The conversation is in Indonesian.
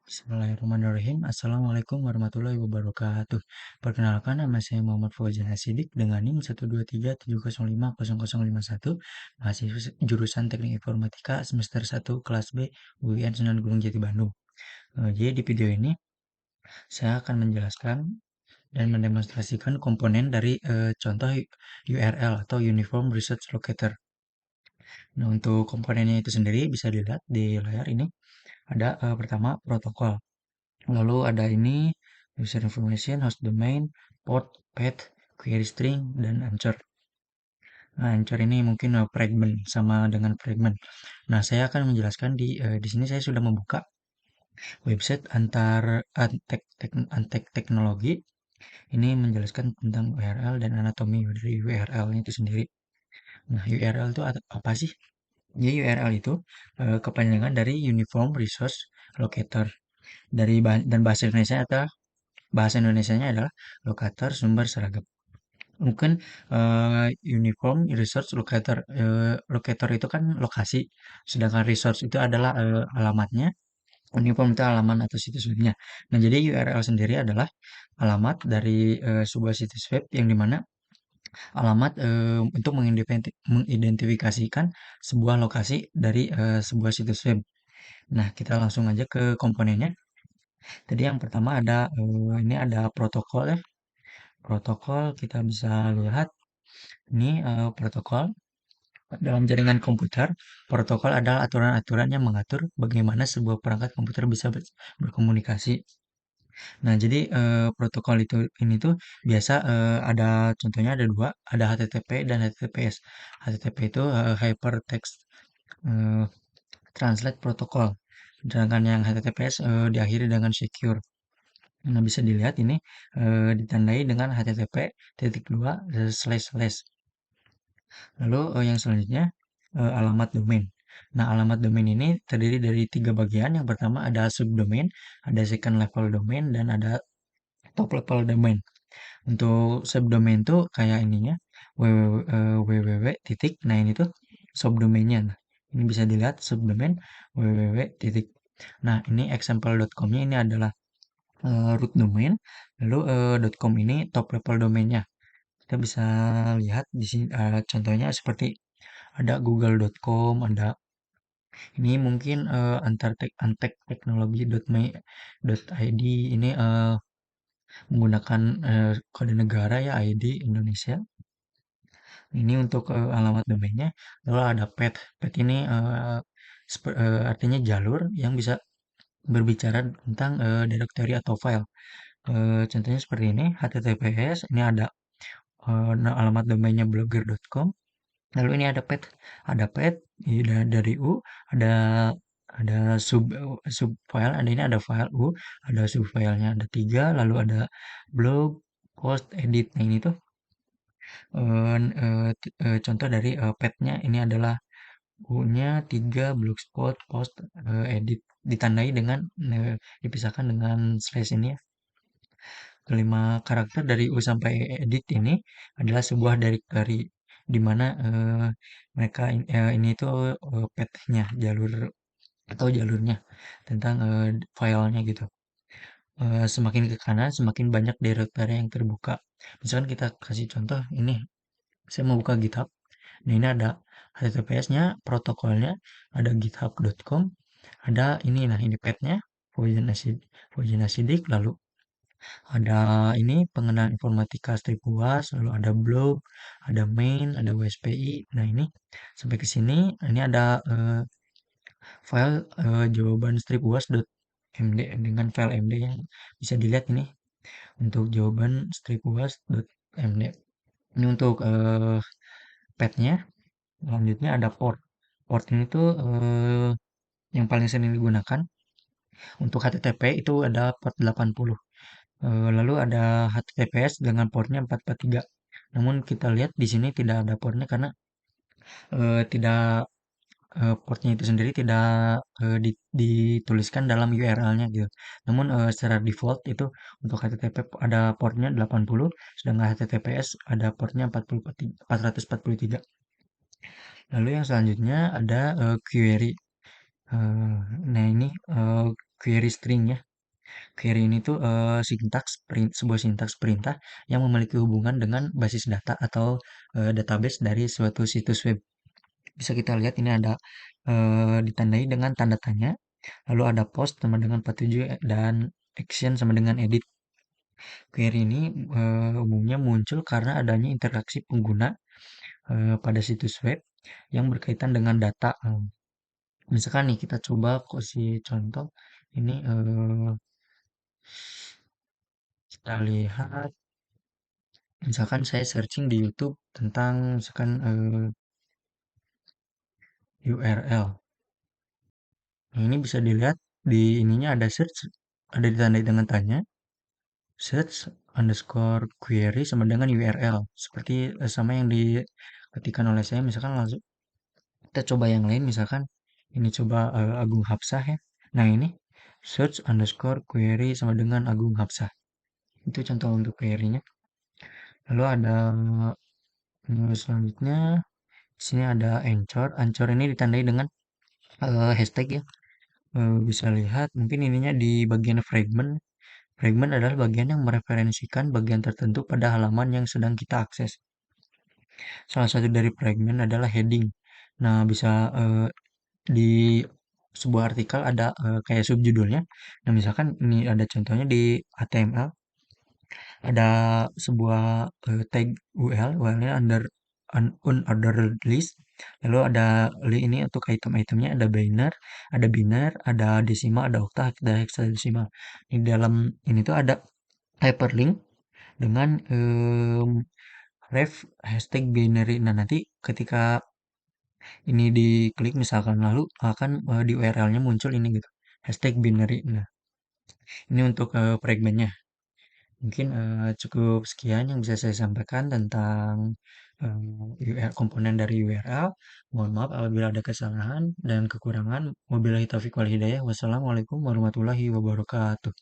Bismillahirrahmanirrahim. Assalamualaikum warahmatullahi wabarakatuh. Perkenalkan, nama saya Muhammad Fauzan Hasidik dengan NIM 12370500051, mahasiswa jurusan Teknik Informatika semester 1 kelas B UIN Sunan Gunung Jati Bandung. Jadi di video ini saya akan menjelaskan dan mendemonstrasikan komponen dari contoh URL atau Uniform Resource Locator. Nah, untuk komponennya itu sendiri bisa dilihat di layar ini. Ada pertama protokol. Lalu ada ini user information, host domain, port, path, query string, dan anchor. Nah, anchor ini mungkin fragment sama dengan fragment. Nah, saya akan menjelaskan di sini saya sudah membuka website antar Antek Teknologi. Ini menjelaskan tentang URL dan anatomi dari URL itu sendiri. Nah, URL itu apa sih? Jadi URL itu kepanjangan dari Uniform Resource Locator. Dan bahasa Indonesianya adalah lokator sumber seragam. Mungkin uniform resource locator. Locator itu kan lokasi, sedangkan resource itu adalah alamatnya. Uniform itu alamat atau situs webnya. Nah, jadi URL sendiri adalah alamat dari sebuah situs web yang dimana alamat untuk mengidentifikasikan sebuah lokasi dari sebuah situs web. Nah, kita langsung aja ke komponennya. Tadi yang pertama ini ada protokol ya. Protokol kita bisa lihat ini protokol dalam jaringan komputer. Protokol adalah aturan-aturan yang mengatur bagaimana sebuah perangkat komputer bisa berkomunikasi. Nah, jadi protokol ini tuh biasa ada contohnya ada dua, ada HTTP dan HTTPS. HTTP itu Hypertext eh, Translate Protocol. Sedangkan yang HTTPS diakhiri dengan secure. Nah, bisa dilihat ini ditandai dengan HTTP titik dua slash slash. Lalu yang selanjutnya alamat domain. Nah, alamat domain ini terdiri dari tiga bagian. Yang pertama ada subdomain, ada second level domain, dan ada top level domain. Untuk subdomain tuh kayak ininya www titik. Nah, ini tuh subdomainnya. Nah, ini bisa dilihat subdomain www titik. Nah, ini example.com-nya ini adalah root domain. Lalu .com ini top level domainnya. Kita bisa lihat di sini contohnya seperti ada google.com, ada ini mungkin antekteknologi.my.id ini menggunakan kode negara ya ID Indonesia. Ini untuk alamat domainnya. Lalu ada path. Path ini artinya jalur yang bisa berbicara tentang directory atau file. Contohnya seperti ini, HTTPS, ini ada alamat domainnya blogger.com. Lalu ini ada path dari U, ada sub file, ada ini ada file U, ada sub filenya ada tiga, lalu ada blog, post, edit. Nah, ini tuh contoh dari path-nya ini adalah U-nya 3, blogspot, post, edit ditandai dengan dipisahkan dengan slash ini ya. Kelima karakter dari U sampai edit ini adalah sebuah directory di mana ini tuh path-nya, jalurnya tentang filenya gitu. Semakin ke kanan semakin banyak directory yang terbuka. Misalkan kita kasih contoh ini, saya mau buka GitHub. Nah, ini ada HTTPS-nya, protokolnya, ada github.com, ada ini, nah ini path-nya, Fauzan Asidik, lalu ada ini pengenalan informatika strip UAS, lalu ada blog, ada main, ada WSPI. Nah, ini sampai ke sini ini ada file jawaban strip UAS.md dengan file md yang bisa dilihat ini untuk jawaban strip UAS.md. Ini untuk path-nya. Selanjutnya ada port. Port ini tuh yang paling sering digunakan untuk HTTP itu ada port 80. Lalu ada HTTPS dengan portnya 443. Namun kita lihat di sini tidak ada portnya karena tidak portnya itu sendiri tidak dituliskan dalam URL-nya gitu. Namun secara default itu untuk HTTP ada portnya 80, sedangkan HTTPS ada portnya 443. Lalu yang selanjutnya ada query. Nah, ini query string ya. Query ini tuh sebuah sintaks perintah yang memiliki hubungan dengan basis data atau database dari suatu situs web. Bisa kita lihat ini ada ditandai dengan tanda tanya, lalu ada post sama dengan 47 dan action sama dengan edit. Query ini umumnya muncul karena adanya interaksi pengguna pada situs web yang berkaitan dengan data. Misalkan nih kita coba kasih contoh ini kita lihat misalkan saya searching di YouTube tentang misalkan URL. Nah, ini bisa dilihat di ininya ada search, ada ditandai dengan tanya, search underscore query sama dengan URL. Seperti sama yang diketikkan oleh saya, misalkan langsung kita coba yang lain, misalkan ini coba Agung Hapsah ya. Nah ini search underscore query sama dengan Agung Hapsah. Itu contoh untuk query-nya. Lalu ada selanjutnya di sini ada Anchor. Anchor ini ditandai dengan hashtag ya. Bisa lihat mungkin ininya di bagian fragment. Fragment adalah bagian yang mereferensikan bagian tertentu pada halaman yang sedang kita akses. Salah satu dari fragment adalah heading. Nah, bisa di sebuah artikel ada kayak subjudulnya. Nah, misalkan ini ada contohnya di HTML, ada sebuah tag UL, UL-nya unordered list. Lalu ada ini untuk item-itemnya ada biner, ada desimal, ada okta, ada hexadesimal. Di dalam ini tuh ada hyperlink dengan ref hashtag binary. Nah, nanti ketika ini diklik misalkan lalu akan di URL-nya muncul ini gitu. Hashtag binary. Nah, ini untuk fragmentnya. Mungkin cukup sekian yang bisa saya sampaikan tentang URL, komponen dari URL. Mohon maaf apabila ada kesalahan dan kekurangan. Wabillahi taufiq wal hidayah. Wassalamualaikum warahmatullahi wabarakatuh.